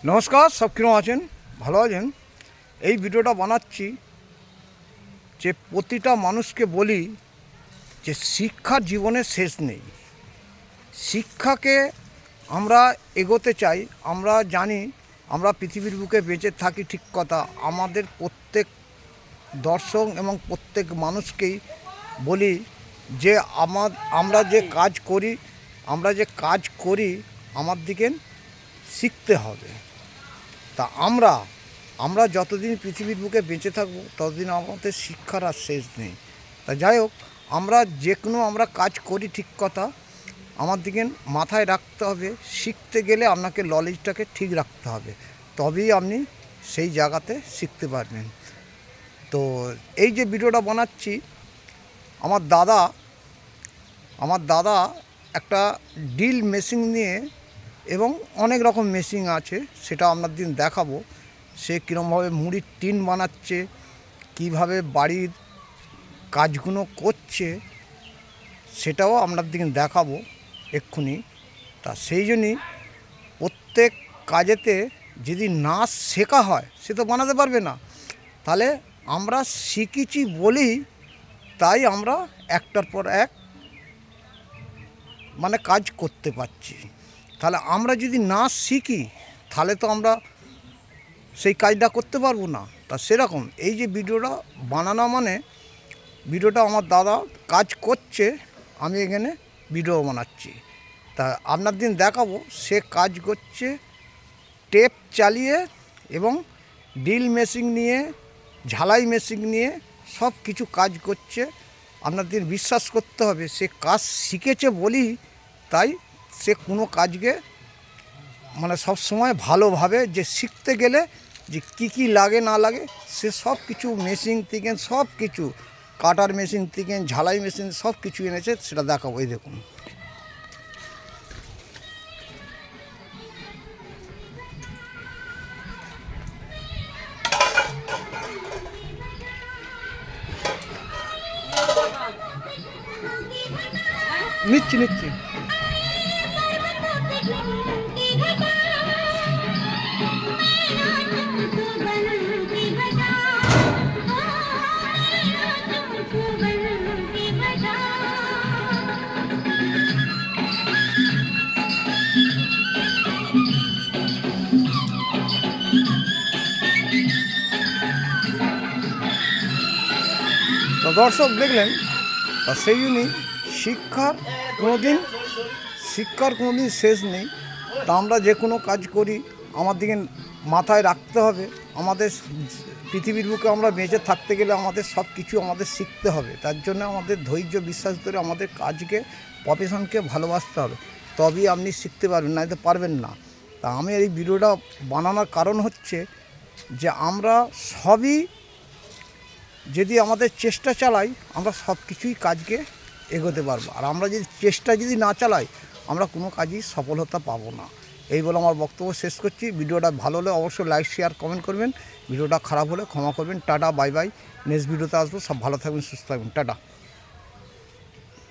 নমস্কার, সব কিরকম আছেন? ভালো আছেন? এই ভিডিওটা বানাচ্ছি যে প্রতিটা মানুষকে বলি যে শিক্ষার জীবনে শেষ নেই। শিক্ষাকে আমরা এগোতে চাই। আমরা জানি আমরা পৃথিবীর বুকে বেঁচে থাকি, ঠিক কথা। আমাদের প্রত্যেক দর্শক এবং প্রত্যেক মানুষকেই বলি যে আমরা যে কাজ করি আমার দিকে শিখতে হবে। তা আমরা যতদিন পৃথিবীর বুকে বেঁচে থাকবো ততদিন আমাদের শিক্ষার আর শেষ নেই। তা যাই হোক, আমরা কাজ করি, ঠিক কথা। আমার দিকে মাথায় রাখতে হবে, শিখতে গেলে আপনাকে নলেজটাকে ঠিক রাখতে হবে, তবেই আপনি সেই জায়গাতে শিখতে পারবেন। তো এই যে ভিডিওটা বানাচ্ছি, আমার দাদা একটা ড্রিল মেশিন নিয়ে, এবং অনেক রকম মেশিন আছে, সেটা আপনার দিন দেখাবো। সে কীরকমভাবে মুড়ির টিন বানাচ্ছে, কিভাবে বাড়ির কাজগুলো করছে, সেটাও আপনার দিকে দেখাবো এক্ষুনি। তা সেই জন্যই প্রত্যেক কাজেতে যদি না শেখা হয় সে তো বানাতে পারবে না। তাহলে আমরা শিখেছি বলেই তাই আমরা একটার পর এক কাজ করতে পারছি। তাহলে আমরা যদি না শিখি তাহলে তো আমরা সেই কাজটা করতে পারবো না। তা সেরকম এই যে ভিডিওটা বানানো, ভিডিওটা আমার দাদা কাজ করছে, আমি এখানে ভিডিও বানাচ্ছি। তা আপনার দিন দেখাবো সে কাজ করছে টেপ চালিয়ে, এবং ড্রিল মেশিন নিয়ে, ঝালাই মেশিন নিয়ে সব কিছু কাজ করছে। আপনার দিন বিশ্বাস করতে হবে, সে কাজ শিখেছে বলেই তাই সে কোনো কাজকে সব সময় ভালোভাবে যে শিখতে গেলে যে কি লাগে না লাগে সে সব কিছু মেশিন থেকে, সব কিছু কাটার মেশিন থেকে ঝালাই মেশিন সব কিছু এনেছে, সেটা দেখাবো। এই দেখুন, নিচ্ছি তো দর্শক দেখলেন। তা সেই জন্যই শিক্ষার কোনো দিন শেষ নেই। তা আমরা যে কোনো কাজ করি আমার দিকে মাথায় রাখতে হবে, আমাদের পৃথিবীর বুকে আমরা বেঁচে থাকতে গেলে আমাদের সব কিছু আমাদের শিখতে হবে। তার জন্য আমাদের ধৈর্য বিশ্বাস ধরে আমাদের কাজকে, প্রফেশনকে ভালোবাসতে হবে, তবেই আপনি শিখতে পারবেন, না তো পারবেন না। তা আমি এই ভিডিওটা বানানোর কারণ হচ্ছে যে আমরা সবই যদি আমাদের চেষ্টা চালাই, আমরা সব কিছুই কাজকে এগোতে পারবো। আর আমরা যদি চেষ্টা না চালাই, আমরা কোনো কাজই সফলতা পাবো না। এই বলে আমার বক্তব্য শেষ করছি। ভিডিওটা ভালো হলে অবশ্যই লাইক, শেয়ার, কমেন্ট করবেন। ভিডিওটা খারাপ হলে ক্ষমা করবেন। Tata, bye bye. নেক্সট ভিডিওতে আসবো। সব ভালো থাকবেন, সুস্থ থাকবেন। টাটা।